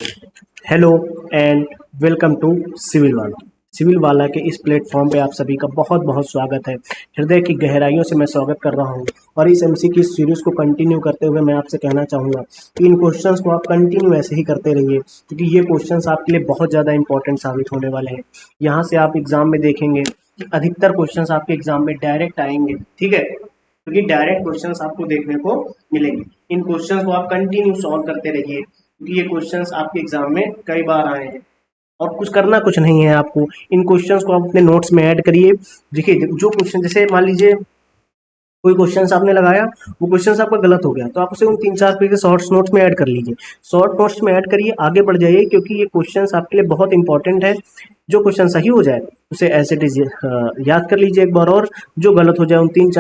Hello and welcome to civil वाला। Civil वाला के इस प्लेटफॉर्म पे आप सभी का बहुत बहुत स्वागत है। हृदय की गहराइयों से मैं स्वागत कर रहा हूँ और इस एमसी की सीरीज को कंटिन्यू करते हुए मैं आपसे कहना चाहूँगा कि इन क्वेश्चंस को आप कंटिन्यू ऐसे ही करते रहिए, क्योंकि ये क्वेश्चंस आपके लिए बहुत ज़्यादा इंपॉर्टेंट साबित होने वाले हैं। यहाँ से आप एग्जाम में देखेंगे कि अधिकतर क्वेश्चंस आपके एग्जाम में डायरेक्ट आएंगे, ठीक है, क्योंकि डायरेक्ट क्वेश्चंस आपको देखने को मिलेंगे। इन क्वेश्चंस को आप कंटिन्यू सॉल्व करते रहिए, क्योंकि ये क्वेश्चंस आपके एग्जाम में कई बार आए हैं और कुछ नहीं है आपको। इन क्वेश्चंस को आप अपने नोट्स में ऐड करिए। देखिए, जो क्वेश्चन जैसे मान लीजिए कोई क्वेश्चन आपने लगाया, वो क्वेश्चन आपका गलत हो गया, तो आप उसे उन 3-4 पेज के शॉर्ट नोट्स में ऐड कर लीजिए। शॉर्ट नोट्स में ऐड करिए, आगे बढ़ जाइए, क्योंकि ये क्वेश्चन आपके लिए बहुत इंपॉर्टेंट है। जो क्वेश्चन सही हो जाए उसे एज इट इज याद कर लीजिए एक बार, और जो गलत हो जाए उन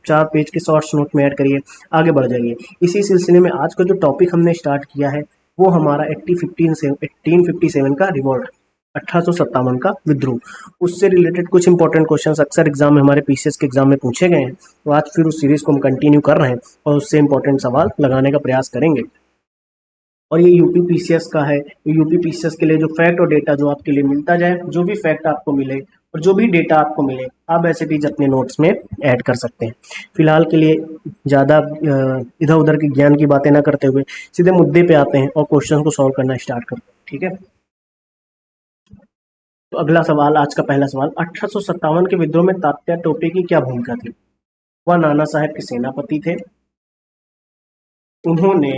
4 पेज के शॉर्ट्स नोट में ऐड करिए, आगे बढ़ जाइए। इसी सिलसिले में आज का जो टॉपिक हमने स्टार्ट किया है वो हमारा 1857 का रिवॉल्ट, 1857 का विद्रोह, उससे रिलेटेड कुछ इंपॉर्टेंट क्वेश्चंस अक्सर एग्जाम में हमारे पीसीएस के एग्जाम में पूछे गए हैं। तो आज फिर उस सीरीज को हम कंटिन्यू कर रहे हैं और उससे इंपॉर्टेंट सवाल लगाने का प्रयास करेंगे। और ये यूपी पीसीएस का है, तो यूपी पीसीएस के लिए जो फैक्ट और डेटा जो आपके लिए मिलता जाए, जो भी फैक्ट आपको मिले और जो भी डेटा आपको मिले, आप ऐसे चीज अपने नोट्स में ऐड कर सकते हैं। फिलहाल के लिए ज़्यादा इधर उधर की ज्ञान की बातें ना करते हुए सीधे मुद्दे पे आते हैं और क्वेश्चन को सॉल्व करना स्टार्ट करते हैं, ठीक है। तो अगला सवाल, आज का पहला सवाल, 1857 के विद्रोह में तात्या टोपे की क्या भूमिका थी? वह नाना साहब के सेनापति थे। उन्होंने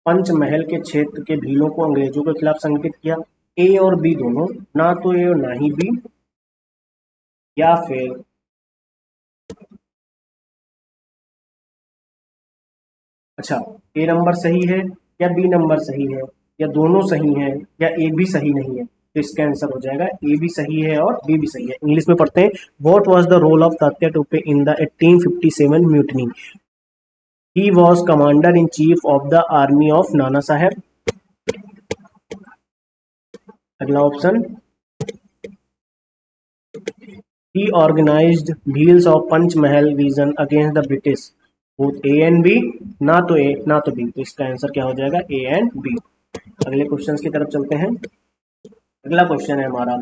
पंचमहल के क्षेत्र के भीलों को अंग्रेजों के खिलाफ संगठित किया। ए और बी दोनों, ना तो ए और ना ही बी, या फिर अच्छा, ए नंबर सही है या बी नंबर सही है या दोनों सही है या ए भी सही नहीं है? तो इसका आंसर हो जाएगा ए भी सही है और बी भी सही है। इंग्लिश में पढ़ते हैं, what was the role of Tatya Tope in the 1857 mutiny? He was commander in chief of the army of Nana Saheb. अगला option, he organized Bheels of Panchmahal region against the British. Both A and B, ना तो ए ना तो B, तो इसका answer क्या हो जाएगा? A and B. अगले क्वेश्चन की तरफ चलते हैं। अगला क्वेश्चन है हमारा,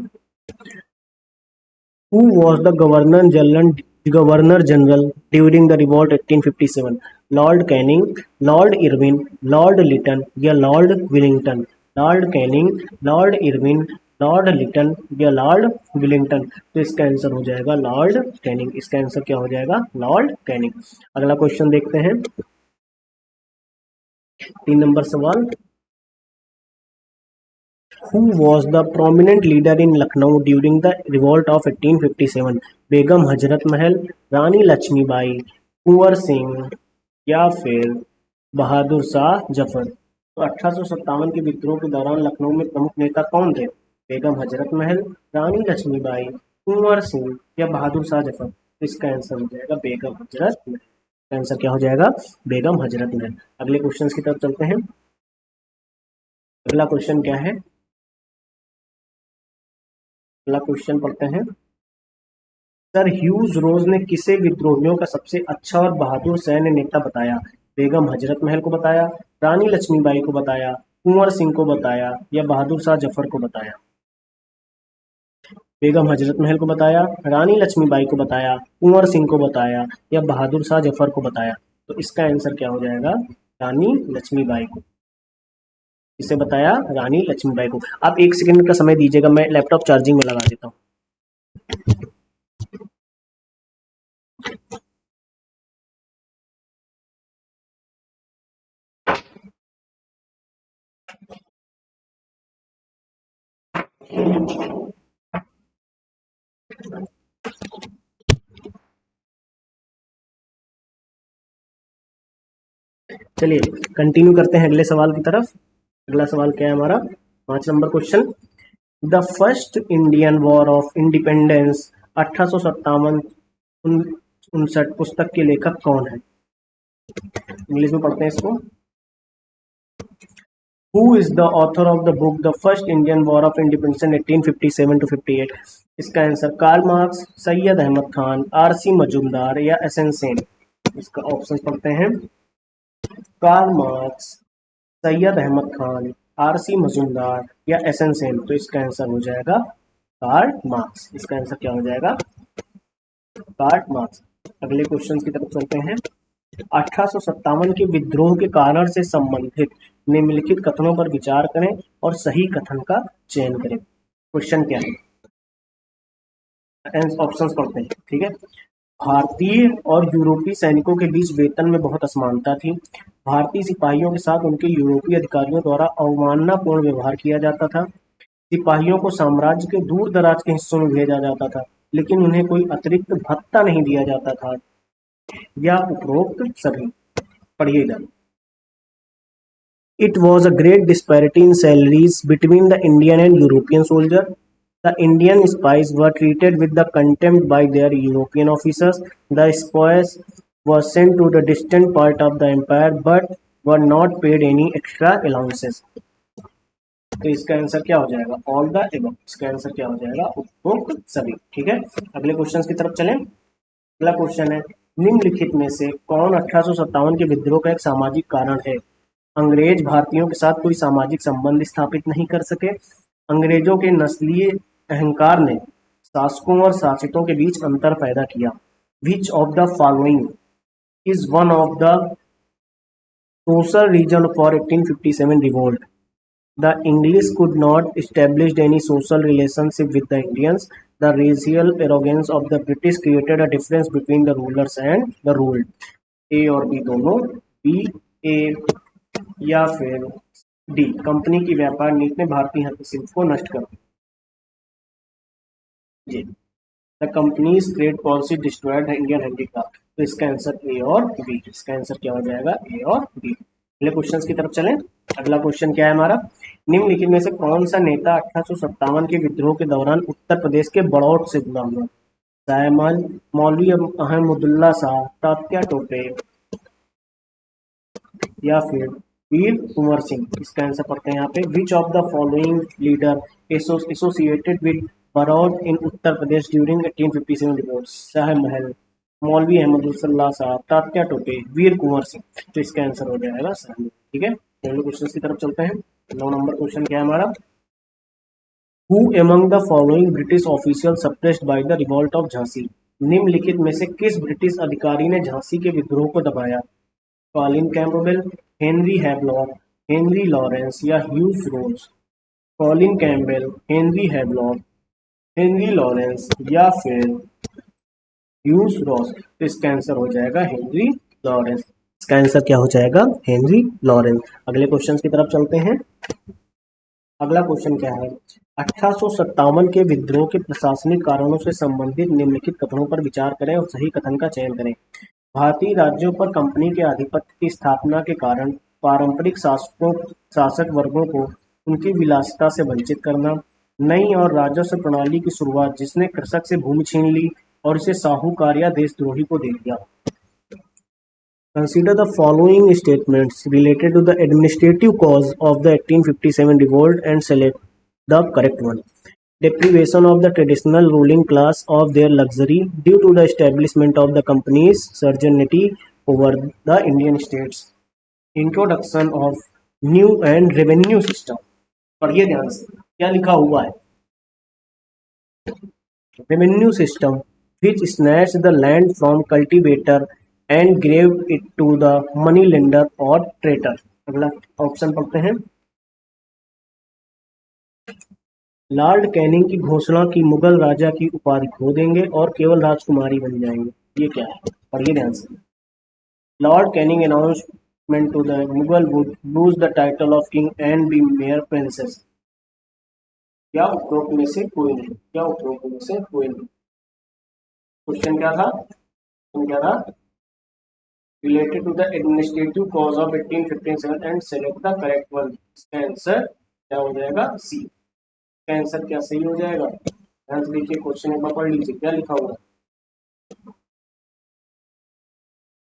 who was the governor general during the revolt 1857? Lord Canning, Lord Irwin, Lord Lytton या Lord Willingdon? Lord Canning, Lord Irwin, Lord Lytton या लॉर्ड विलिंगटन? तो इसका आंसर हो जाएगा लॉर्ड कैनिंग। इसका आंसर क्या हो जाएगा? Lord Canning. अगला क्वेश्चन देखते हैं, 3 नंबर सवाल, Who was the prominent leader in Lucknow during the revolt of 1857? Begum Hazrat Mahal, रानी लक्ष्मीबाई, कुंवर सिंह या फिर बहादुर शाह जफर? तो 1857 के विद्रोह के दौरान लखनऊ में प्रमुख नेता कौन थे? बेगम हजरत महल, रानी लक्ष्मीबाई, कुंवर सिंह या बहादुर शाह जफर? तो इसका आंसर हो जाएगा बेगम हजरत महल। आंसर क्या हो जाएगा? बेगम हजरत महल। अगले क्वेश्चन की तरफ चलते हैं। अगला क्वेश्चन क्या है? अगला क्वेश्चन पढ़ते हैं, सर ह्यूज रोज ने किसे विद्रोहियों का सबसे अच्छा और बहादुर सैन्य नेता बताया? बेगम हजरत महल को बताया, रानी लक्ष्मीबाई को बताया, कुंवर सिंह को बताया या बहादुर शाह जफर को बताया? बेगम हजरत महल को बताया, रानी लक्ष्मीबाई को बताया, कुंवर सिंह को बताया या बहादुर शाह जफर को बताया? तो इसका आंसर क्या हो जाएगा? रानी लक्ष्मीबाई को। इसे बताया रानी लक्ष्मीबाई को। आप 1 सेकंड का समय दीजिएगा, मैं लैपटॉप चार्जिंग में लगा देता हूँ। चलिए कंटिन्यू करते हैं अगले सवाल की तरफ। अगला सवाल क्या है हमारा? 5 number question, the first Indian war of independence 1857 59 पुस्तक के लेखक कौन है? इंग्लिश में पढ़ते हैं इसको, who is the author of the book the first Indian war of independence 1857 to 58? इसका answer Karl Marx, Syed Ahmad Khan, RC Majumdar या एसएन सेन? इसका ऑप्शन पढ़ते हैं, Karl Marx, Syed Ahmad Khan, RC Majumdar या एसएन सेन? तो इसका आंसर हो जाएगा कार्ल मार्क्स। इसका आंसर क्या हो जाएगा? Karl Marx. अगले क्वेश्चन की तरफ चलते हैं। 1857 के विद्रोह के कारण से संबंधित निम्नलिखित कथनों पर विचार करें और सही कथन का चयन करें। क्वेश्चन क्या है, ऑप्शंस पढ़ते हैं, ठीक है। भारतीय और यूरोपीय सैनिकों के बीच वेतन में बहुत असमानता थी। भारतीय सिपाहियों के साथ उनके यूरोपीय अधिकारियों द्वारा अवमाननापूर्ण व्यवहार किया जाता था। सिपाहियों को साम्राज्य के दूर दराज के हिस्सों में भेजा जाता था, लेकिन उन्हें कोई अतिरिक्त भत्ता नहीं दिया जाता था। या उपरोक्त सभी। पढ़िएगा। It was a great disparity in salaries between the Indian and European soldiers. The Indian spies were treated with the contempt by their European officers. The spies were sent to the distant part of the empire but were not paid any extra allowances. तो इसका answer क्या हो जाएगा? All the above. इसका answer क्या हो जाएगा? उपरोक्त सभी। ठीक है, अगले क्वेश्चन की तरफ चलें। अगला क्वेश्चन है, निम्नलिखित में से कौन 1857 के विद्रोह का एक सामाजिक कारण है? अंग्रेज भारतीयों के साथ कोई सामाजिक संबंध स्थापित नहीं कर सके। अंग्रेजों के नस्लीय अहंकार ने शासकों और शासितों के बीच अंतर पैदा किया। Which of the following is one of the social reason for 1857 revolt? The English could not establish any social relationship with the Indians. The racial arrogance of the British created a difference between the rulers and the ruled. A और B दोनों। B, A या फिर D, company की व्यापार नीति ने भारतीय हस्तशिल्प को नष्ट कर दिया। The companies trade policy destroyed Indian handicraft. तो इसका आंसर ए और बी। इसका आंसर क्या हो जाएगा? ए और बी। अगले क्वेश्चन की तरफ चलें। अगला क्वेश्चन क्या है हमारा? निम्नलिखित में से कौन सा नेता 1857 के विद्रोह के दौरान उत्तर प्रदेश के बड़ौत से जुड़ा हुआ? जायमल, मौलवी अहमदुल्ला शाह, तात्या टोपे या फिर वीर कुंवर सिंह? इसका आंसर पढ़ते हैं यहाँ पे। विच of the following leader associated with Baraud in Uttar Pradesh during 1857 revolt? Shah महल, मौलवी अहमदुल्ला साहब, तात्या टोपे, वीर कुंवर सिंह। तो इसका आंसर हो जाएगा शाह महल। ठीक है, अगले क्वेश्चन की तरफ चलते हैं। 9 नंबर क्वेश्चन क्या है हमारा? Who among the following British official suppressed by the revolt of Jhansi? निम्नलिखित में से किस ब्रिटिश अधिकारी ने झांसी के विद्रोह को दबाया? Colin Campbell, Henry Havelock, Henry Lawrence या Hugh Rose? Colin Campbell, Henry Havelock, Henry Lawrence या फिर ह्यूज रॉस? तो इसका आंसर हो जाएगा हेनरी लॉरेंस। इसका आंसर क्या हो जाएगा? Henry Lawrence. अगले क्वेश्चन की तरफ चलते हैं। अगला क्वेश्चन क्या है? 1857 के विद्रोह के प्रशासनिक कारणों से संबंधित निम्नलिखित कथनों पर विचार करें और सही कथन का चयन करें। भारतीय राज्यों पर कंपनी के आधिपत्य की स्थापना के कारण पारंपरिक शासक वर्गों को उनकी विलासिता से वंचित करना। नई और राजस्व प्रणाली की शुरुआत जिसने कृषक से भूमि छीन ली और इसे साहूकार या देशद्रोही को दे दिया। Consider the following statements related to the administrative cause of the 1857 revolt and select the correct one. Deprivation of the traditional ruling class of their luxury due to the establishment of the company's sovereignty over the Indian states. Introduction of new and revenue system. पढ़िए ध्यान से क्या लिखा हुआ है। Revenue system which snatched the land from cultivator and gave it to the money lender or trader. अगला option पढ़ते हैं। लॉर्ड कैनिंग की घोषणा की मुगल राजा की उपाधि खो देंगे और केवल राजकुमारी बन जाएंगे। ये क्या है? पढ़िए ध्यान से। Lord Canning announcement to the Mughal would lose the title of king and be mere princes. क्या उपरोक्त में से कोई नहीं? क्या उपरोक्त में से कोई नहीं? क्वेश्चन क्या था? क्या था? Related to the administrative cause of 1857 and select the correct one. इसका आंसर क्या हो जाएगा? सी। इसका आंसर क्या सही हो जाएगा? ध्यान से देखिए, क्वेश्चन एक बार पढ़ लीजिए क्या लिखा हुआ है।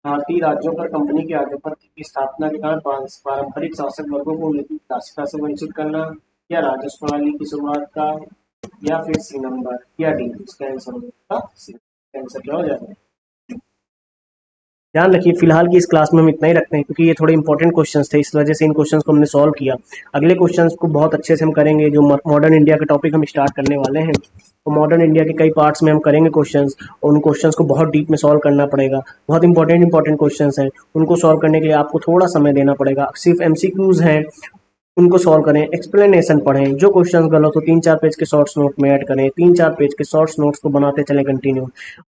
भारतीय राज्यों पर कंपनी के आधिपत्य की स्थापना के कारण पारंपरिक शासक वर्गों को उनकी शासिता से वंचित करना, या राजस्व प्रणाली की शुरुआत का, या फिर सी नंबर या डी? इसका आंसर हो जाएगा सी। इसका आंसर क्या हो जाएगा? ध्यान रखिए फिलहाल की इस क्लास में हम इतना ही रखते हैं, क्योंकि ये थोड़े इंपॉर्टेंट क्वेश्चंस थे, इस वजह से इन क्वेश्चंस को हमने सॉल्व किया। अगले क्वेश्चंस को बहुत अच्छे से हम करेंगे, जो मॉडर्न इंडिया के टॉपिक हम स्टार्ट करने वाले हैं, तो मॉडर्न इंडिया के कई पार्ट्स में हम करेंगे क्वेश्चंस, और उन क्वेश्चंस को बहुत डीप में सॉल्व करना पड़ेगा। बहुत इंपॉर्टेंट क्वेश्चंस हैं, उनको सॉल्व करने के लिए आपको थोड़ा समय देना पड़ेगा। सिर्फ एमसीक्यूज हैं, उनको सॉल्व करें, एक्सप्लेनेशन पढ़ें, जो क्वेश्चंस गलत हो 3-4 पेज के शॉर्ट्स नोट में ऐड करें, 3-4 पेज के शॉर्ट्स नोट्स को बनाते चलें कंटिन्यू।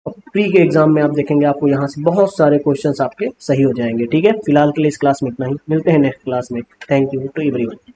और प्री के एग्जाम में आप देखेंगे आपको यहाँ से बहुत सारे क्वेश्चंस आपके सही हो जाएंगे। ठीक है, फिलहाल के लिए इस क्लास में इतना ही, मिलते हैं नेक्स्ट क्लास में। Thank you to everyone.